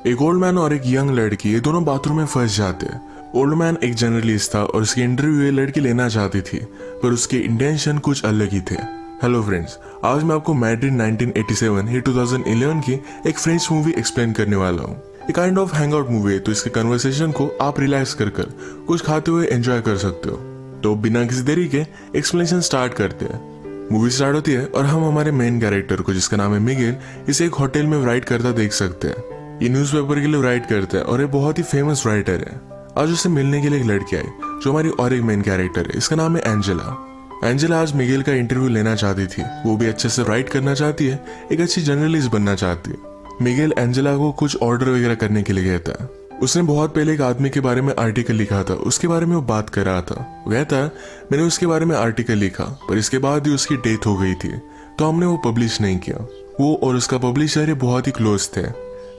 एक old man और एक यंग लड़की ये दोनों बाथरूम में फंस जाते हैं। ओल्ड मैन एक जर्नलिस्ट था और उसकी इंटरव्यू ये लड़की लेना चाहती थी, पर उसके इंटेंशन कुछ अलग ही थे। हेलो फ्रेंड्स, आज मैं आपको मैड्रिड 1987 या 2011 की एक फ्रेंच मूवी एक्सप्लेन करने वाला हूँ। ये kind of hang out movie है, तो इसके कन्वर्सेशन को आप रिलैक्स कर कुछ खाते हुए एंजॉय कर सकते हो। तो बिना किसी देरी के एक्सप्लेनेशन स्टार्ट करते हैं। मूवी स्टार्ट होती है और हम हमारे मेन कैरेक्टर को, जिसका नाम है मिगेल, इसे एक होटल में राइट करता देख सकते हैं। ये न्यूज़पेपर के लिए राइट करता है और ये बहुत ही फेमस राइटर है। आज उससे मिलने के लिए एक लड़की आई जो हमारी और एक मेन कैरेक्टर है, इसका नाम है एंजेला। एंजेला आज मिगेल का इंटरव्यू लेना चाहती थी। वो भी अच्छे से राइट करना चाहती है, एक अच्छी जर्नलिस्ट बनना चाहती है। मिगेल एंजेला को कुछ ऑर्डर वगैरह करने के लिए कहता है। उसने बहुत पहले एक आदमी के बारे में आर्टिकल लिखा था, उसके बारे में वो बात कर रहा था। वो कहता है मैंने उसके बारे में आर्टिकल लिखा, पर इसके बाद ही उसकी डेथ हो गई थी, तो हमने वो पब्लिश नहीं किया। वो और उसका पब्लिशर ये बहुत ही क्लोज थे।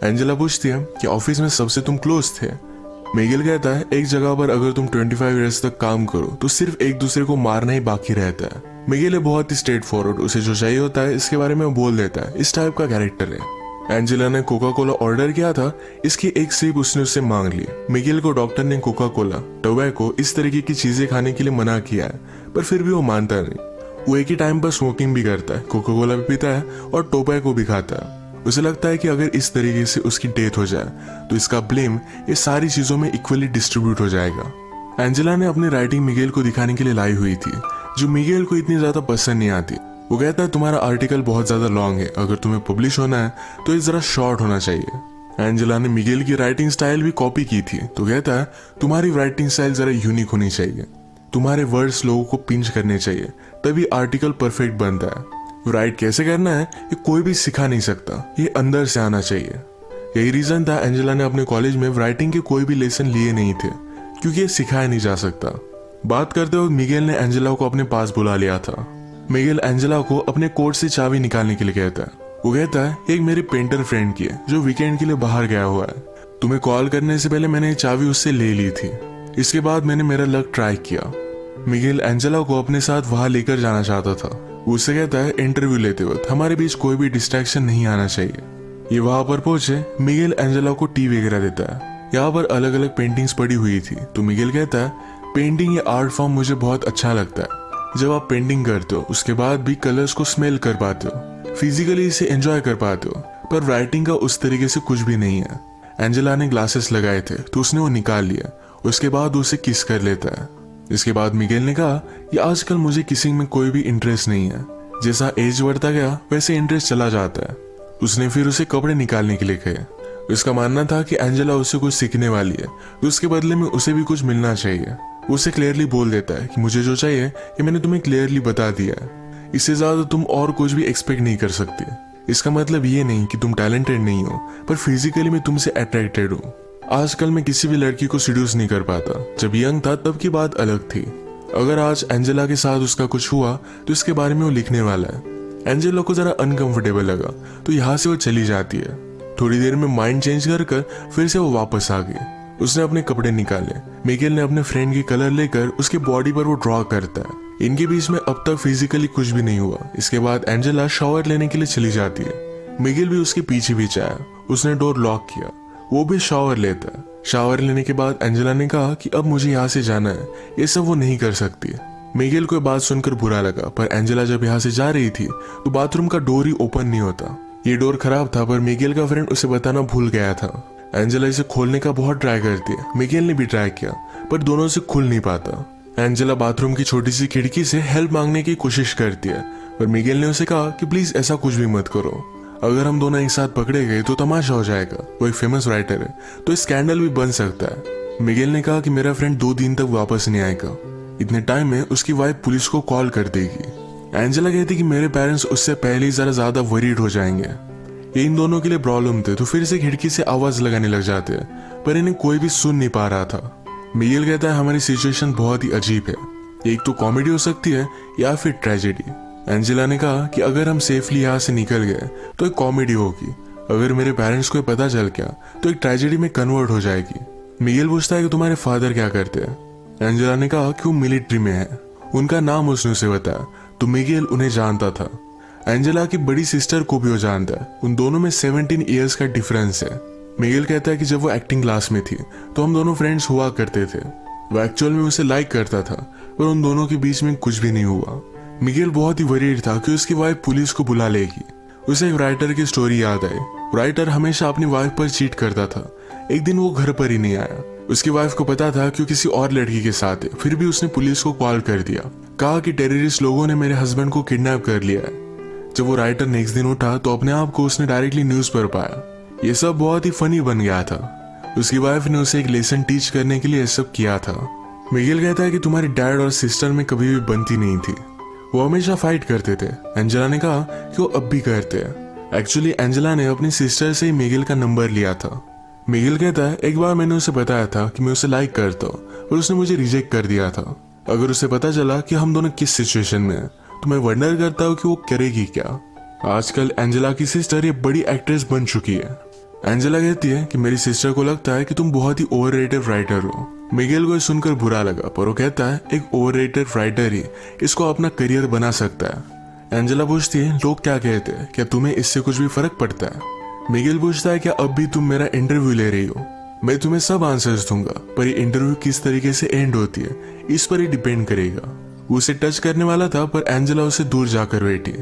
एंजेला पूछती है कि ऑफिस में सबसे तुम क्लोज थे। मिगेल कहता है एक जगह पर अगर तुम 25 इयर्स तक काम करो तो सिर्फ एक दूसरे को मारना ही बाकी रहता है। मिगेल बहुत ही स्ट्रेट फॉरवर्ड, उसे जो चाहिए होता है इसके बारे में बोल देता है। इस टाइप का कैरेक्टर है। एंजेला ने कोका कोला ऑर्डर किया था, इसकी एक सिप उसने उससे मांग ली। मिगेल को डॉक्टर ने कोका कोला, टोबैको इस तरीके की चीजें खाने के लिए मना किया है, पर फिर भी वो मानता नहीं। वो एक ही टाइम पर स्मोकिंग भी करता है, कोका कोला भी पीता है और टोबैको भी खाता है। उसे लगता है कि अगर इस तरीके से उसकी डेथ हो जाए तो इसका ब्लेम ये सारी चीजों में इक्वली डिस्ट्रीब्यूट हो जाएगा। एंजेला ने अपनी राइटिंग मिगेल को दिखाने के लिए लाई हुई थी, जो मिगेल को इतनी ज्यादा पसंद नहीं आती। वो कहता है तुम्हारा आर्टिकल बहुत ज्यादा लॉन्ग है, अगर तुम्हें पब्लिश होना है तो ये जरा शॉर्ट होना चाहिए। एंजेला ने मिगेल की राइटिंग स्टाइल भी कॉपी की थी, तो कहता है तुम्हारी राइटिंग स्टाइल जरा यूनिक होनी चाहिए, तुम्हारे वर्ड्स लोगों को पिंच करने चाहिए, तभी आर्टिकल परफेक्ट बनता है। राइट कैसे करना है ये कोई भी सिखा नहीं सकता, ये अंदर से आना चाहिए। यही रीजन था एंजेला ने अपने कॉलेज में राइटिंग के कोई भी लेसन लिए नहीं थे, क्योंकि ये सिखाया नहीं जा सकता। बात करते वक्त मिगेल ने एंजेला को अपने पास बुला लिया था। मिगेल एंजेला को अपने कोट से चाबी निकालने के लिए कहता है। वो कहता है एक मेरे पेंटर फ्रेंड की है जो वीकेंड के लिए बाहर गया हुआ है। तुम्हें कॉल करने से पहले मैंने चाबी उससे ले ली थी। इसके बाद मैंने मेरा लक ट्राई किया। मिगेल एंजेला को अपने साथ वहां लेकर जाना चाहता था। उससे कहता है इंटरव्यू लेते वक्त हमारे बीच कोई भी डिस्ट्रैक्शन नहीं आना चाहिए। ये वहां पर पहुंचे, मिगेल एंजेला को टी वगैरह देता है। यहाँ पर अलग अलग पेंटिंग्स पड़ी हुई थी, तो मिगेल कहता है पेंटिंग या आर्ट फॉर्म मुझे बहुत अच्छा लगता है। जब आप पेंटिंग करते हो उसके बाद भी कलर्स को स्मेल कर पाते हो, फिजिकली इसे एंजॉय कर पाते हो, पर राइटिंग का उस तरीके से कुछ भी नहीं है। एंजेला ने ग्लासेस लगाए थे तो उसने वो निकाल लिया, उसके बाद उसे किस कर लेता है। इसके बाद मिगेल ने कहा कि आजकल मुझे किसिंग में कोई भी इंटरेस्ट नहीं है, जैसा एज बढ़ता गया वैसे इंटरेस्ट चला जाता है। उसने फिर उसे कपड़े निकालने के लिए कहे। उसका मानना था कि एंजेला उससे कुछ सीखने वाली है, तो उसके बदले में उसे भी कुछ मिलना चाहिए। उसे क्लियरली बोल देता है कि मुझे जो चाहिए ये मैंने तुम्हें क्लियरली बता दिया है, इससे ज्यादा तुम और कुछ भी एक्सपेक्ट नहीं कर सकते। इसका मतलब ये नहीं कि तुम टैलेंटेड नहीं हो, पर फिजिकली मैं तुमसे अट्रैक्टेड हूँ। आजकल मैं किसी भी लड़की को सीड्यूस नहीं कर पाता, जब यंग था तब की बात अलग थी। अगर आज एंजेला के साथ उसका कुछ हुआ तो इसके बारे में वो लिखने वाला है। एंजेला को जरा अनकंफर्टेबल लगा तो यहाँ से वो चली जाती है। थोड़ी देर में माइंड चेंज कर फिर से वो वापस आ गई। उसने अपने कपड़े निकाले। मिगेल ने अपने फ्रेंड की कलर लेकर उसके बॉडी पर वो ड्रॉ करता है। इनके बीच में अब तक फिजिकली कुछ भी नहीं हुआ। इसके बाद एंजेला शावर लेने के लिए चली जाती है। मिगेल भी उसके पीछे पीछे आया। उसने डोर लॉक किया, वो भी शावर लेता है। शावर लेने के बाद एंजेला ने कहा कि अब मुझे यहाँ से जाना है, ये सब वो नहीं कर सकती। मिगेल को बात सुनकर बुरा लगा, पर एंजेला जब यहाँ से जा रही थी तो बाथरूम का डोर ही ओपन नहीं होता। ये डोर खराब था, पर मिगेल का फ्रेंड उसे बताना भूल गया था। एंजेला इसे खोलने का बहुत ट्राई करती है। मिगेल ने भी ट्राई किया, पर दोनों से खुल नहीं पाता। एंजेला बाथरूम की छोटी सी खिड़की से हेल्प मांगने की कोशिश करती है, पर मिगेल ने उसे कहा कि प्लीज ऐसा कुछ भी मत करो, अगर हम दोनों एक साथ पकड़े गए तो तमाशा हो जाएगा। वो एक फेमस राइटर है, तो स्कैंडल भी बन सकता है। मिगेल ने कहा कि मेरा फ्रेंड 2 दिन तक वापस नहीं आएगा, इतने टाइम में उसकी वाइफ पुलिस को कॉल कर देगी। एंजेला कहती कि मेरे पेरेंट्स उससे पहले ही जरा ज्यादा वरीड हो जाएंगे। ये इन दोनों के लिए प्रॉब्लम थे, तो फिर से खिड़की से आवाज लगाने लग जाते हैं, पर इन्हें कोई भी सुन नहीं पा रहा था। मिगेल कहता है हमारी सिचुएशन बहुत ही अजीब है, एक तो कॉमेडी हो सकती है या फिर ट्रेजेडी। एंजेला ने कहा कि अगर हम सेफली यहाँ से निकल गए तो एक कॉमेडी होगी, अगर मेरे पेरेंट्स को पता चल गया तो एक ट्रेजेडी में कन्वर्ट हो जाएगी। मिगेल पूछता है कि तुम्हारे फादर क्या करते हैं। एंजेला ने कहा कि वो मिलिट्री में है। उनका नाम उसने उसे बताया, तो मिगेल उन्हें जानता था। एंजेला की बड़ी सिस्टर को भी वो जानता है। उन दोनों में 17 इयर्स का डिफरेंस है। मिगेल कहता है कि जब वो एक्टिंग क्लास में थी तो हम दोनों फ्रेंड्स हुआ करते थे। वो एक्चुअल में उसे लाइक करता था, पर उन दोनों के बीच में कुछ भी नहीं हुआ। मिगेल बहुत ही वरीड था कि उसकी वाइफ पुलिस को बुला लेगी। उसे एक राइटर की स्टोरी याद आई। राइटर हमेशा अपनी वाइफ पर चीट करता था। एक दिन वो घर पर ही नहीं आया। उसकी वाइफ को पता था कि वो किसी और लड़की के साथ है, फिर भी उसने पुलिस को कॉल कर दिया, कहा कि टेररिस्ट लोगों ने मेरे हस्बैंड को किडनैप कर लिया है। जब वो राइटर नेक्स्ट दिन उठा तो अपने आप को उसने डायरेक्टली न्यूज पर पाया। ये सब बहुत ही फनी बन गया था। उसकी वाइफ ने उसे एक लेसन टीच करने के लिए ये सब किया था। मिगेल कहता है कि तुम्हारे डैड और सिस्टर में कभी भी बनती नहीं थी, वो हमेशा फाइट करते थे। एंजेला ने कहा कि वो अब भी करते हैं। एक्चुअली एंजेला ने अपनी सिस्टर से ही मिगेल का नंबर लिया था। मिगेल कहता है एक बार मैंने उसे बताया था कि मैं उसे लाइक करता हूँ, और उसने मुझे रिजेक्ट कर दिया था। अगर उसे पता चला कि हम दोनों किस सिचुएशन में हैं तो मैं वंडर करता हूँ कि वो करेगी क्या। आजकल एंजेला की सिस्टर ये बड़ी एक्ट्रेस बन चुकी है। एंजेला कहती है कि मेरी सिस्टर को लगता है कि तुम बहुत ही ओवररेटेड राइटर हो। मिगेल को सुनकर बुरा लगा, पर वो कहता है एक ओवररेटेड राइटर ही इसको अपना करियर बना सकता है। एंजेला पूछती है लोग क्या कहते हैं, क्या तुम्हें इससे कुछ भी फर्क पड़ता है। मिगेल पूछता है क्या अब भी तुम मेरा इंटरव्यू ले रही हो। मैं तुम्हें सब आंसर्स दूंगा, पर ये इंटरव्यू किस तरीके से एंड होती है इस पर ही डिपेंड करेगा। वो उसे टच करने वाला था, पर एंजेला उसे दूर जाकर बैठी।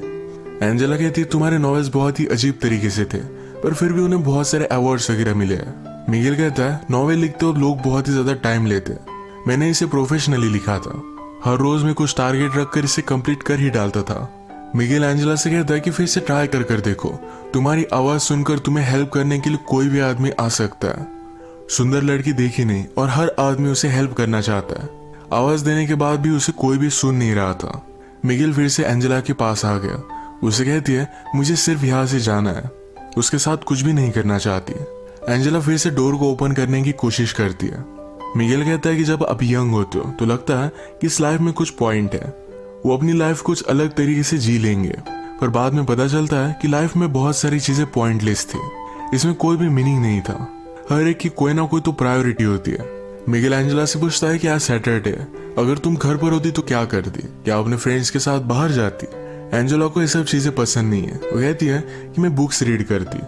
एंजेला कहती है तुम्हारे नॉवेल्स बहुत ही अजीब तरीके से थे, पर फिर भी उन्हें बहुत सारे अवार्ड्स वगैरह मिले हैं। मिगेल कहता है नॉवेल लिखते हो लोग बहुत ही ज्यादा टाइम लेते हैं, मैंने इसे प्रोफेशनली लिखा था, हर रोज में कुछ टारगेट रखकर इसे कंप्लीट कर ही डालता था। मिगेल एंजेला से कहता है कि फिर से ट्राई कर देखो, तुम्हारी आवाज सुनकर तुम्हें हेल्प करने के लिए कोई भी आदमी आ सकता है। सुंदर लड़की देखी नहीं और हर आदमी उसे हेल्प करना चाहता है। आवाज देने के बाद भी उसे कोई भी सुन नहीं रहा था। मिगेल फिर से एंजेला के पास आ गया। उसे कहती है मुझे सिर्फ यहाँ से जाना है, उसके साथ कुछ भी नहीं करना चाहती। एंजेला फिर से डोर को ओपन करने की कोशिश करती है। मिगेल कहता है कि जब आप यंग होते हो तो लगता है कि इस लाइफ में कुछ पॉइंट है, वो अपनी लाइफ कुछ अलग तरीके से जी लेंगे, पर बाद में पता चलता है कि लाइफ में बहुत सारी चीजें पॉइंटलेस थी, इसमें कोई भी मीनिंग नहीं था। हर एक की कोई ना कोई तो प्रायोरिटी होती है। मिगेल एंजेला से पूछता है कि आज सैटरडे है, अगर तुम घर पर होती तो क्या करती, क्या अपने फ्रेंड्स के साथ बाहर जाती। एंजेला को ये सब चीजें पसंद नहीं है। वो कहती है कि मैं बुक्स रीड करती।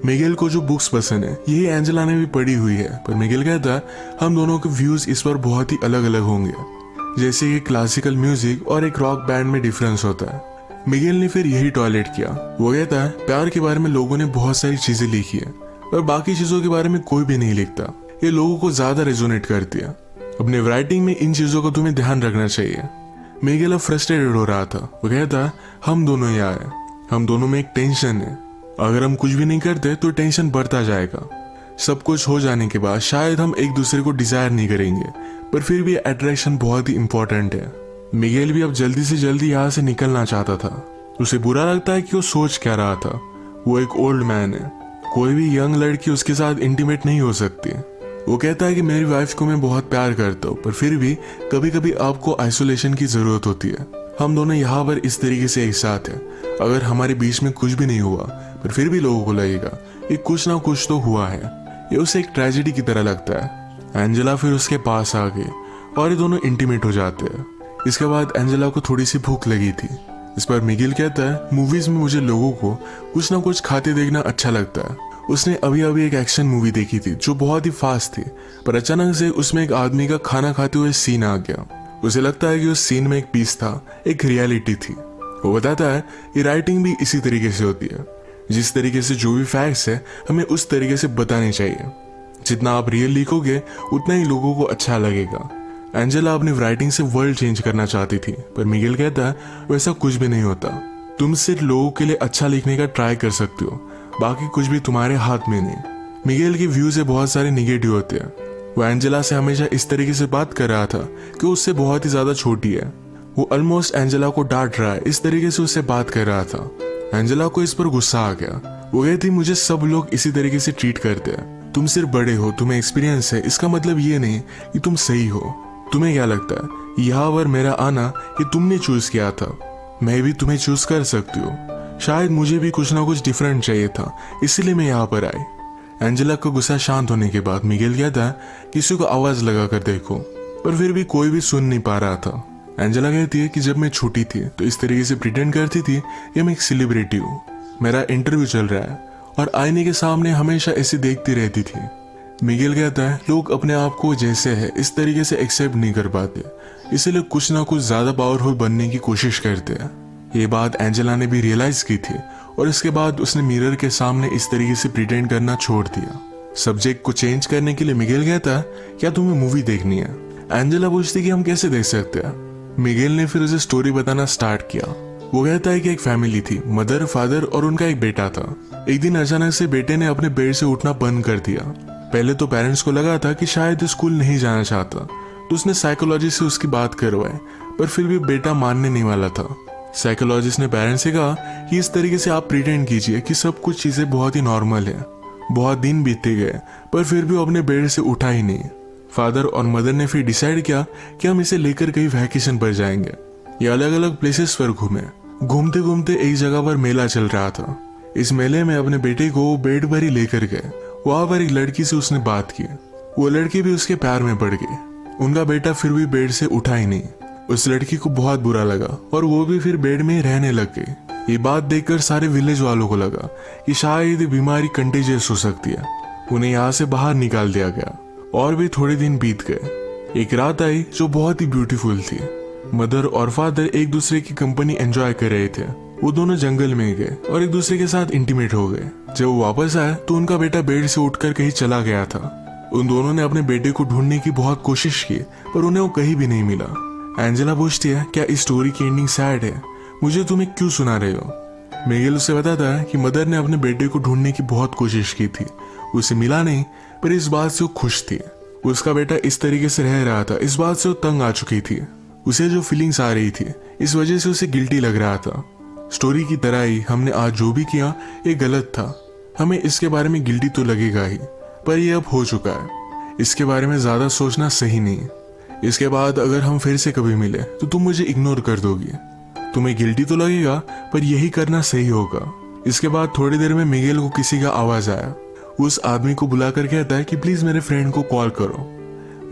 मिगेल को जो बुक्स पसंद है यही एंजेला ने भी पढ़ी हुई है, पर मिगेल कहता है हम दोनों के व्यूज इस पर बहुत ही अलग अलग होंगे, जैसे कि क्लासिकल म्यूजिक और एक रॉक बैंड में डिफरेंस होता है। मिगेल ने फिर यही टॉयलेट किया। वो कहता है प्यार के बारे में लोगों ने बहुत सारी चीजें लिखी है, पर बाकी चीजों के बारे में कोई भी नहीं लिखता, ये लोगों को ज्यादा रेजोनेट करती है। अपने राइटिंग में इन चीजों का तुम्हें ध्यान रखना चाहिए। मिगेल अब फ्रस्ट्रेटेड हो रहा था। वो कहता है हम दोनों यहाँ है, हम दोनों में एक टेंशन है, अगर हम कुछ भी नहीं करते तो टेंशन बढ़ता जाएगा। सब कुछ हो जाने के बाद शायद हम एक दूसरे को डिजायर नहीं करेंगे, पर फिर भी अट्रैक्शन बहुत ही इंपॉर्टेंट है। मिगेल भी अब जल्दी से जल्दी यहाँ से निकलना चाहता था। उसे बुरा लगता है कि वो सोच क्या रहा था। वो एक ओल्ड मैन है, कोई भी यंग लड़की उसके साथ इंटीमेट नहीं हो सकती। वो कहता है कि मेरी वाइफ को मैं बहुत प्यार करता हूँ, पर फिर भी कभी कभी आपको आइसोलेशन की जरूरत होती है। हम दोनों यहाँ पर इस तरीके से एक साथ हैं, अगर हमारे बीच में कुछ भी नहीं हुआ पर फिर भी लोगों को लगेगा कि कुछ ना कुछ तो हुआ है। ये उसे एक ट्रेजेडी की तरह लगता है। एंजेला फिर उसके पास आ गई और ये दोनों इंटीमेट हो जाते हैं। इसके बाद एंजेला को थोड़ी सी भूख लगी थी। इस पर मिगेल कहता है मूवीज में मुझे लोगों को कुछ ना कुछ खाते देखना अच्छा लगता है। उसने अभी अभी एक एक्शन मूवी देखी थी जो बहुत ही फास्ट थी, पर अचानक से उसमें एक आदमी का खाना खाते हुए सीन आ गया। उसे लगता है कि उस सीन में एक पीस था, एक रियलिटी थी। वो बताता है कि राइटिंग भी इसी तरीके से होती है, जिस तरीके से जो भी फैक्ट्स है हमें उस तरीके से बताने चाहिए। जितना आप रियल लिखोगे उतना ही लोगों को अच्छा लगेगा। एंजेला अपनी राइटिंग से वर्ल्ड चेंज करना चाहती थी, पर मिगेल कहता है वैसा कुछ भी नहीं होता। तुम सिर्फ लोगों के लिए अच्छा लिखने का ट्राई कर सकते हो, बाकी कुछ भी तुम्हारे हाथ में नहीं। मिगेल के व्यू से बहुत सारे निगेटिव होते हैं। वो एंजेला से हमेशा इस तरीके से बात कर रहा था कि उससे बहुत ही ज्यादा छोटी है। वो ऑलमोस्ट एंजेला को डांट रहा है, इस तरीके से उससे बात कर रहा था। एंजेला को इस पर गुस्सा आ गया। वो कहती मुझे सब लोग इसी तरीके से ट्रीट करते हैं, तुम सिर्फ बड़े हो, तुम्हें एक्सपीरियंस है, इसका मतलब ये नहीं कि तुम सही हो। तुम्हें क्या लगता है यहाँ पर मेरा आना ये तुमने चूज किया था, मैं भी तुम्हें चूज कर सकती हूँ। शायद मुझे भी कुछ ना कुछ डिफरेंट चाहिए था, इसलिए मैं यहाँ पर आई। एंजेला का गुस्सा शांत होने के बाद मिगेल कहता है किसी को आवाज लगा कर देखो, पर फिर भी कोई भी सुन नहीं पा रहा था। एंजेला कहती है कि जब मैं छोटी थी तो इस तरीके से प्रिटेंड करती थी कि मैं एक सेलिब्रिटी हूँ, मेरा इंटरव्यू चल रहा है और आईने के सामने हमेशा ऐसे देखती रहती थी। मिगेल कहता है लोग अपने आप को जैसे है इस तरीके से एक्सेप्ट नहीं कर पाते, इसीलिए कुछ ना कुछ ज्यादा पावरफुल बनने की कोशिश करते हैं। ये बात एंजेला ने भी रियलाइज की थी और इसके बाद उसने मिरर के सामने इस तरीके से प्रिटेंड करना छोड़ दिया। सब्जेक्ट को चेंज करने के लिए मिगेल कहता है क्या तुम्हें मूवी देखनी है। एंजेला पूछती कि हम कैसे देख सकते हैं। मिगेल ने फिर उसे स्टोरी बताना स्टार्ट किया। वो कहता है कि एक फैमिली थी, मदर, फादर और उनका एक बेटा था। एक दिन अचानक से बेटे ने अपने बेड से उठना बंद कर दिया। पहले तो पेरेंट्स को लगा था कि शायद स्कूल नहीं जाना चाहता, तो उसने साइकोलॉजिस्ट से उसकी बात करवाई, पर फिर भी बेटा मानने नहीं वाला था। साइकोलॉजिस्ट ने पेरेंट्स से कहा कि इस तरीके से आप प्रिटेंड कीजिए कि सब कुछ चीजें बहुत ही नॉर्मल है। बहुत दिन बीतते गए पर फिर भी वो अपने बेड से उठा ही नहीं। फादर और मदर ने फिर डिसाइड किया कि हम इसे लेकर कहीं वैकेशन पर जाएंगे। ये अलग अलग प्लेसेस पर घूमे। घूमते घूमते एक जगह पर मेला चल रहा था। इस मेले में अपने बेटे को बेड पर ही लेकर गए। वहां पर एक लड़की से उसने बात की। वो लड़की भी उसके प्यार में पड़ गई। उनका बेटा फिर भी बेड से उठा ही नहीं। उस लड़की को बहुत बुरा लगा और वो भी फिर बेड में रहने लग गई। ये बात देखकर सारे विलेज वालों को लगा कि शायद बीमारी कंटेजियस हो सकती है। उन्हें यहाँ से बाहर निकाल दिया गया और भी थोड़े दिन बीत गए। एक रात आई जो बहुत ही ब्यूटीफुल थी। मदर और फादर एक दूसरे की कंपनी एंजॉय कर रहे थे। वो दोनों जंगल में गए और एक दूसरे के साथ इंटीमेट हो गए। जब वो वापस आए तो उनका बेटा बेड से उठकर कहीं चला गया था। उन दोनों ने अपने बेटे को ढूंढने की बहुत कोशिश की पर उन्हें वो कहीं भी नहीं मिला। एंजेला पूछती है क्या इस स्टोरी की एंडिंग सैड है, मुझे तुम्हें क्यों सुना रहे हो। मिगेल उसे बताता है कि मदर ने अपने बेटे को ढूंढने की बहुत कोशिश की थी, उसे मिला नहीं, पर इस बात से वो खुश थी। उसका बेटा इस तरीके से रह रहा था, इस बात से वो तंग आ चुकी थी। उसे जो फीलिंग्स आ रही थी इस वजह से उसे गिल्टी लग रहा था। स्टोरी की तरह ही हमने आज जो भी किया ये गलत था। हमें इसके बारे में गिल्टी तो लगेगा ही, पर ये अब हो चुका है। इसके बारे में ज्यादा सोचना सही नहीं। इसके बाद अगर हम फिर से कभी मिले तो तुम मुझे इग्नोर कर दोगी। तुम्हें गिल्टी तो लगेगा पर यही करना सही होगा। इसके बाद थोड़ी देर में मिगेल को किसी का आवाज आया। उस आदमी को बुलाकर कहता है कि प्लीज मेरे फ्रेंड को कॉल करो,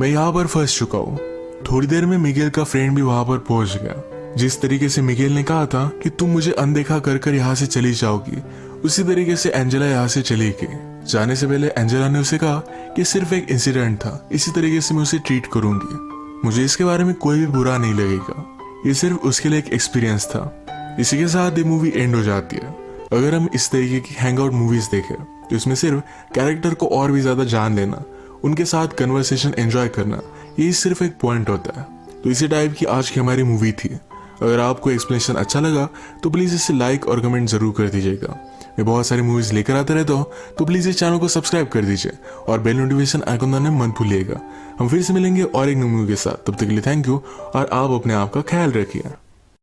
मैं यहाँ पर फंस चुका हूँ। थोड़ी देर में मिगेल का फ्रेंड भी वहां पर पहुंच गया। जिस तरीके से मिगेल ने कहा था कि तुम मुझे अनदेखा कर कर यहाँ से चली जाओगी, उसी तरीके से एंजेला यहाँ से चली गई। जाने से पहले एंजेला ने उसे कहा कि सिर्फ एक इंसिडेंट था, इसी तरीके से मैं उसे ट्रीट करूंगी, मुझे इसके बारे में कोई भी बुरा नहीं लगेगा। ये सिर्फ उसके लिए एक एक्सपीरियंस था। इसी के साथ ये मूवी एंड हो जाती है। अगर हम इस तरीके की हैंगआउट मूवीज देखें तो इसमें सिर्फ कैरेक्टर को और भी ज्यादा जान लेना, उनके साथ कन्वर्सेशन एंजॉय करना, यही सिर्फ एक पॉइंट होता है। तो इसी टाइप की आज की हमारी मूवी थी। अगर आपको एक्सप्लेनेशन अच्छा लगा तो प्लीज इसे लाइक और कमेंट जरूर कर दीजिएगा। मैं बहुत सारी मूवीज लेकर आता रहता हूँ, तो प्लीज इस चैनल को सब्सक्राइब कर दीजिए और बेल नोटिफिकेशन आइकन दबाना मत भूलिएगा। हम फिर से मिलेंगे और एक नई मूवी के साथ। तब तक के लिए थैंक यू और आप अपने आप का ख्याल रखिए।